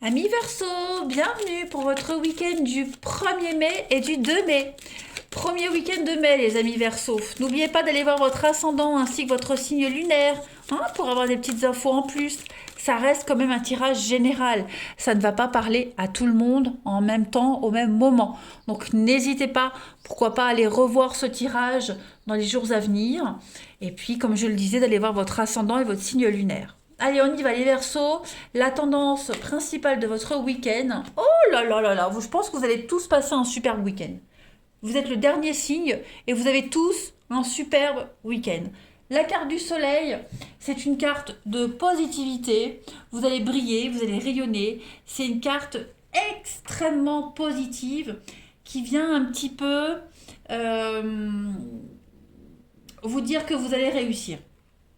Amis Verseau, bienvenue pour votre week-end du 1er mai et du 2 mai. Premier week-end de mai, les amis Verseau. N'oubliez pas d'aller voir votre ascendant ainsi que votre signe lunaire pour avoir des petites infos en plus. Ça reste quand même un tirage général. Ça ne va pas parler à tout le monde en même temps, au même moment. Donc n'hésitez pas, pourquoi pas aller revoir ce tirage dans les jours à venir. Et puis, comme je le disais, d'aller voir votre ascendant et votre signe lunaire. Allez, on y va les Verseaux. La tendance principale de votre week-end. Oh là là là là, je pense que vous allez tous passer un superbe week-end. Vous êtes le dernier signe et vous avez tous un superbe week-end. La carte du soleil, c'est une carte de positivité. Vous allez briller, vous allez rayonner. C'est une carte extrêmement positive qui vient un petit peu vous dire que vous allez réussir.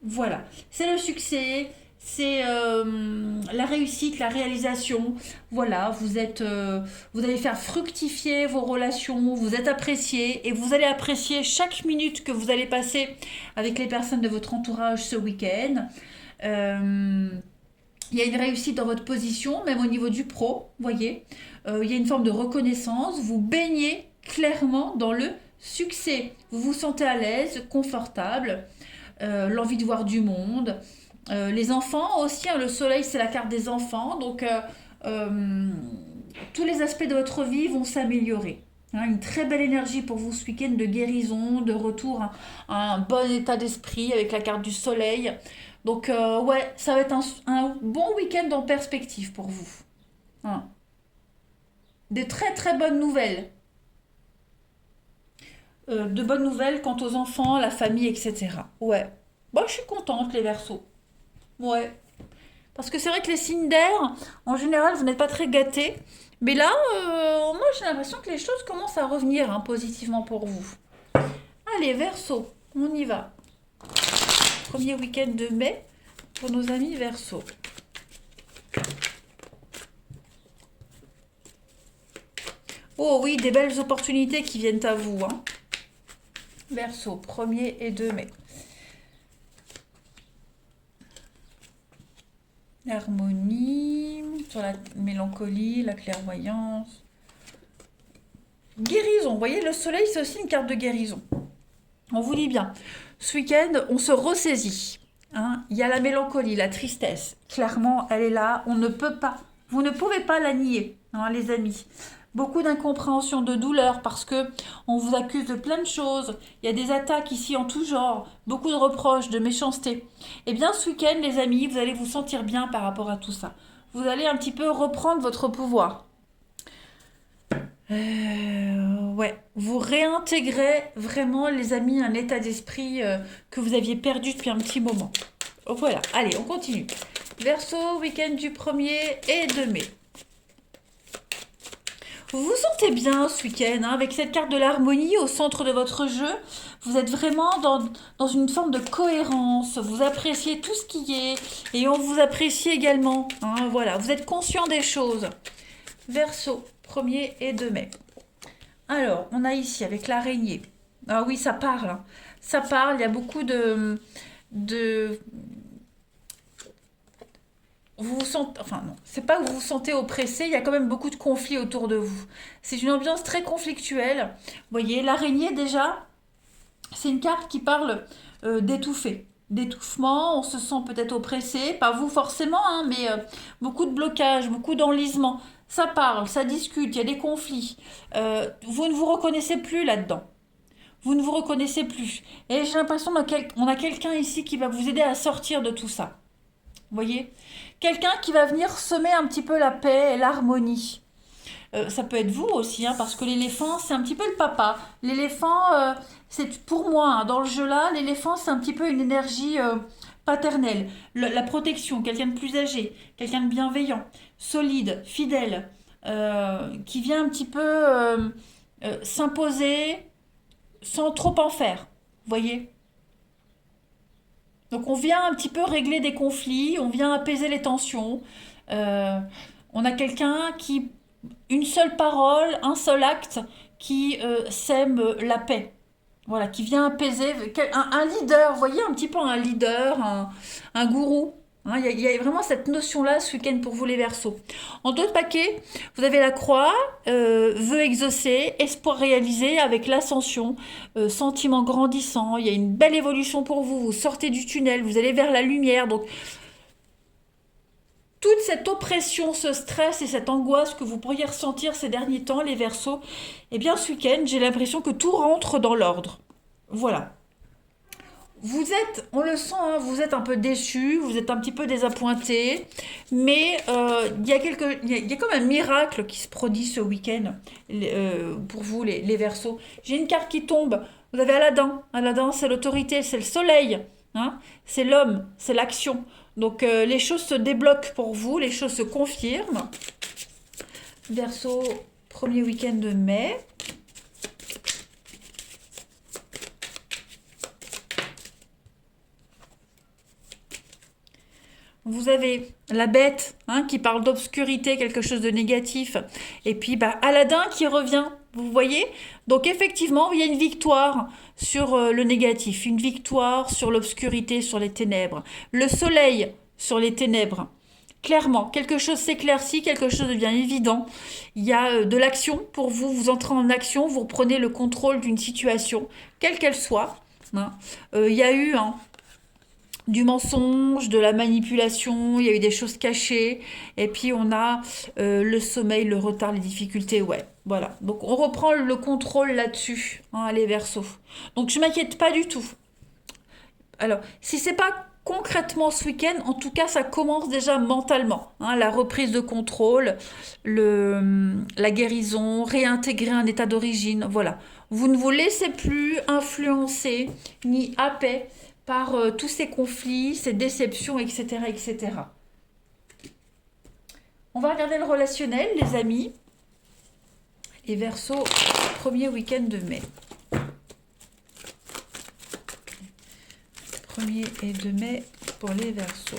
Voilà, c'est le succès, c'est la réussite, la réalisation. Voilà, vous allez faire fructifier vos relations, vous êtes apprécié et vous allez apprécier chaque minute que vous allez passer avec les personnes de votre entourage ce week-end. Il y a une réussite dans votre position, même au niveau du pro, voyez. Il y a une forme de reconnaissance, vous baignez clairement dans le succès. Vous vous sentez à l'aise, confortable. L'envie de voir du monde. Les enfants aussi, le soleil c'est la carte des enfants, donc tous les aspects de votre vie vont s'améliorer. Une très belle énergie pour vous ce week-end de guérison, de retour à un bon état d'esprit avec la carte du soleil. Donc ouais, ça va être un bon week-end en perspective pour vous. Des très très bonnes nouvelles. De bonnes nouvelles quant aux enfants, la famille, etc. Ouais. Moi, je suis contente, les Verseaux. Ouais. Parce que c'est vrai que les signes d'air, en général, vous n'êtes pas très gâtés. Mais là, moi, j'ai l'impression que les choses commencent à revenir positivement pour vous. Allez, Verseaux, on y va. Premier week-end de mai pour nos amis Verseaux. Oh oui, des belles opportunités qui viennent à vous. Verseau, 1er et 2 mai. L'harmonie, sur la mélancolie, la clairvoyance. Guérison, vous voyez, le soleil, c'est aussi une carte de guérison. On vous dit bien, ce week-end, on se ressaisit. Il y a la mélancolie, la tristesse. Clairement, elle est là, on ne peut pas. Vous ne pouvez pas la nier, les amis. Beaucoup d'incompréhension, de douleur parce que on vous accuse de plein de choses. Il y a des attaques ici en tout genre, beaucoup de reproches, de méchanceté. Eh bien, ce week-end, les amis, vous allez vous sentir bien par rapport à tout ça. Vous allez un petit peu reprendre votre pouvoir. Ouais, vous réintégrez vraiment, les amis, un état d'esprit que vous aviez perdu depuis un petit moment. Voilà, allez, on continue. Verseau, week-end du 1er et 2 mai. Vous vous sentez bien ce week-end avec cette carte de l'harmonie au centre de votre jeu. Vous êtes vraiment dans une forme de cohérence. Vous appréciez tout ce qui est et on vous apprécie également. Voilà, vous êtes conscient des choses. Verseau, 1er et 2 mai. Alors, on a ici avec l'araignée. Ah oui, ça parle. Ça parle, il y a beaucoup de vous vous sentez, enfin non, c'est pas que vous vous sentez oppressé, il y a quand même beaucoup de conflits autour de vous. C'est une ambiance très conflictuelle. Vous voyez, l'araignée déjà, c'est une carte qui parle d'étouffer. D'étouffement, on se sent peut-être oppressé, pas vous forcément, mais beaucoup de blocages, beaucoup d'enlisement. Ça parle, ça discute, il y a des conflits. Vous ne vous reconnaissez plus là-dedans. Vous ne vous reconnaissez plus. Et j'ai l'impression qu'on a quelqu'un ici qui va vous aider à sortir de tout ça. Vous voyez, quelqu'un qui va venir semer un petit peu la paix et l'harmonie. Ça peut être vous aussi, parce que l'éléphant, c'est un petit peu le papa. L'éléphant, c'est pour moi, dans le jeu-là, l'éléphant, c'est un petit peu une énergie paternelle. La protection, quelqu'un de plus âgé, quelqu'un de bienveillant, solide, fidèle, qui vient un petit peu s'imposer sans trop en faire. Vous voyez ? Donc on vient un petit peu régler des conflits, on vient apaiser les tensions. On a quelqu'un qui, une seule parole, un seul acte qui sème la paix. Voilà, qui vient apaiser, un leader, vous voyez un petit peu un leader, un gourou, Hein, il y a vraiment cette notion-là ce week-end pour vous les Verseaux. En d'autres paquets, vous avez la croix, vœux exaucés, espoir réalisé avec l'ascension, sentiment grandissant. Il y a une belle évolution pour vous. Vous sortez du tunnel, vous allez vers la lumière. Donc, toute cette oppression, ce stress et cette angoisse que vous pourriez ressentir ces derniers temps, les Verseaux, eh bien, ce week-end, j'ai l'impression que tout rentre dans l'ordre. Voilà. Vous êtes, on le sent, hein, vous êtes un peu déçu, vous êtes un petit peu désappointé, mais il y a comme un miracle qui se produit ce week-end pour vous, les Verseaux. J'ai une carte qui tombe, vous avez Aladdin. Aladdin, c'est l'autorité, c'est le soleil, hein, c'est l'homme, c'est l'action. Donc les choses se débloquent pour vous, les choses se confirment. Verseau, premier week-end de mai. Vous avez la bête, hein, qui parle d'obscurité, quelque chose de négatif. Et puis Aladdin qui revient, vous voyez. Donc effectivement, il y a une victoire sur le négatif, une victoire sur l'obscurité, sur les ténèbres. Le soleil sur les ténèbres. Clairement, quelque chose s'éclaircit, quelque chose devient évident. Il y a de l'action pour vous, vous entrez en action, vous reprenez le contrôle d'une situation, quelle qu'elle soit. Hein. Il y a eu... Hein, du mensonge, de la manipulation, il y a eu des choses cachées, et puis on a le sommeil, le retard, les difficultés, ouais, voilà. Donc on reprend le contrôle là-dessus, hein, les Verseaux. Donc je m'inquiète pas du tout. Alors, si c'est pas concrètement ce week-end, en tout cas ça commence déjà mentalement, hein, la reprise de contrôle, la guérison, réintégrer un état d'origine, voilà. Vous ne vous laissez plus influencer ni happer par tous ces conflits, ces déceptions, etc., etc. On va regarder le relationnel, les amis. Les Verseaux, premier week-end de mai. Premier et 2 mai pour les Verseaux.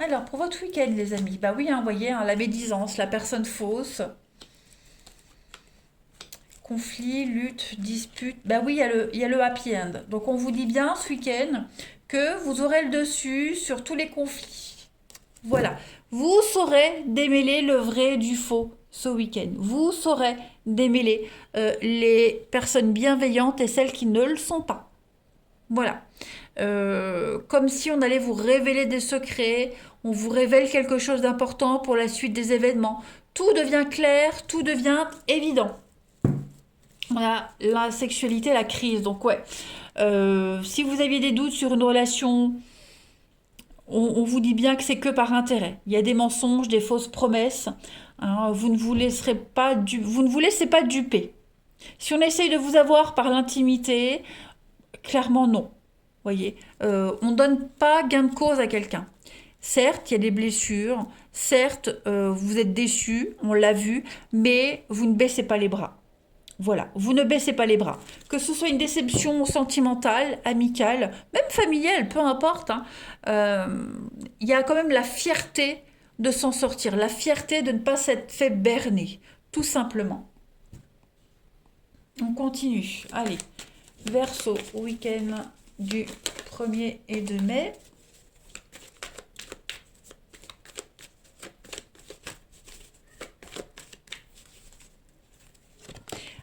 Alors, pour votre week-end, les amis, bah oui, hein, vous voyez, hein, la médisance, la personne fausse, conflit, lutte, dispute, bah oui, il y a le happy end. Donc, on vous dit bien ce week-end que vous aurez le dessus sur tous les conflits. Voilà, vous saurez démêler le vrai du faux ce week-end. Vous saurez démêler les personnes bienveillantes et celles qui ne le sont pas. Voilà. Comme si on allait vous révéler des secrets, on vous révèle quelque chose d'important pour la suite des événements. Tout devient clair, tout devient évident. Voilà, la sexualité, la crise. Donc ouais, si vous aviez des doutes sur une relation, on vous dit bien que c'est que par intérêt. Il y a des mensonges, des fausses promesses. Hein, vous ne vous laissez pas duper. Si on essaye de vous avoir par l'intimité, clairement non. Voyez, on ne donne pas gain de cause à quelqu'un. Certes, il y a des blessures, certes, vous êtes déçus, on l'a vu, mais vous ne baissez pas les bras. Voilà, vous ne baissez pas les bras. Que ce soit une déception sentimentale, amicale, même familiale, peu importe, hein, il y a quand même la fierté de s'en sortir, la fierté de ne pas s'être fait berner, tout simplement. On continue. Allez, Verseau, week-end du 1er et 2 mai.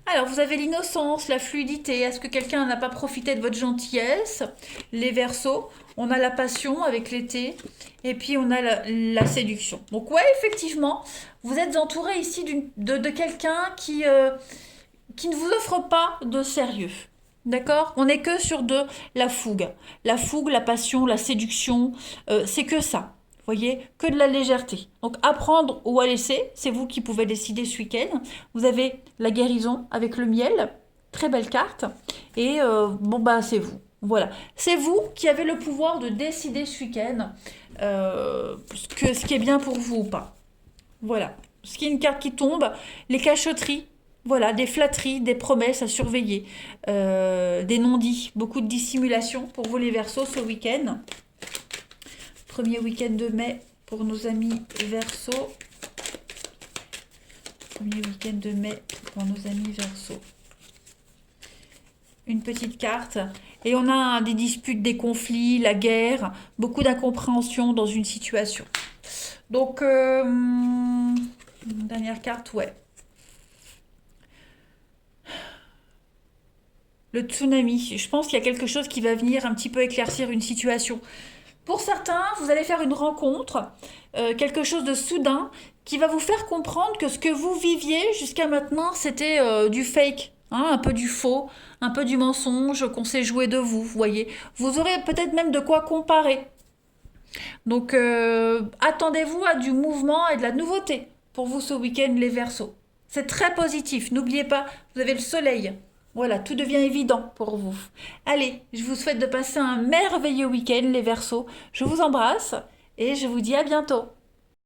Alors, vous avez l'innocence, la fluidité. Est-ce que quelqu'un n'a pas profité de votre gentillesse? Les Verseaux, on a la passion avec l'été. Et puis, on a la séduction. Donc, ouais, effectivement, vous êtes entouré ici de quelqu'un qui ne vous offre pas de sérieux. D'accord? On n'est que sur de la fougue. La fougue, la passion, la séduction, c'est que ça. Vous voyez? Que de la légèreté. Donc, à prendre ou à laisser, c'est vous qui pouvez décider ce week-end. Vous avez la guérison avec le miel. Très belle carte. Et c'est vous. Voilà. C'est vous qui avez le pouvoir de décider ce week-end ce qui est bien pour vous ou pas. Voilà. Ce qui est une carte qui tombe, les cachotteries. Voilà, des flatteries, des promesses à surveiller, des non-dits, beaucoup de dissimulation pour vous les Verseaux ce week-end. Premier week-end de mai pour nos amis Verseaux. Premier week-end de mai pour nos amis Verseau. Une petite carte. Et on a des disputes, des conflits, la guerre, beaucoup d'incompréhension dans une situation. Donc, dernière carte, ouais. Le tsunami. Je pense qu'il y a quelque chose qui va venir un petit peu éclaircir une situation. Pour certains, vous allez faire une rencontre, quelque chose de soudain, qui va vous faire comprendre que ce que vous viviez jusqu'à maintenant, c'était du fake, hein, un peu du faux, un peu du mensonge qu'on s'est joué de vous, vous voyez. Vous aurez peut-être même de quoi comparer. Donc, attendez-vous à du mouvement et de la nouveauté pour vous ce week-end, les Verseaux. C'est très positif. N'oubliez pas, vous avez le soleil. Voilà, tout devient évident pour vous. Allez, je vous souhaite de passer un merveilleux week-end, les Verseaux. Je vous embrasse et je vous dis à bientôt.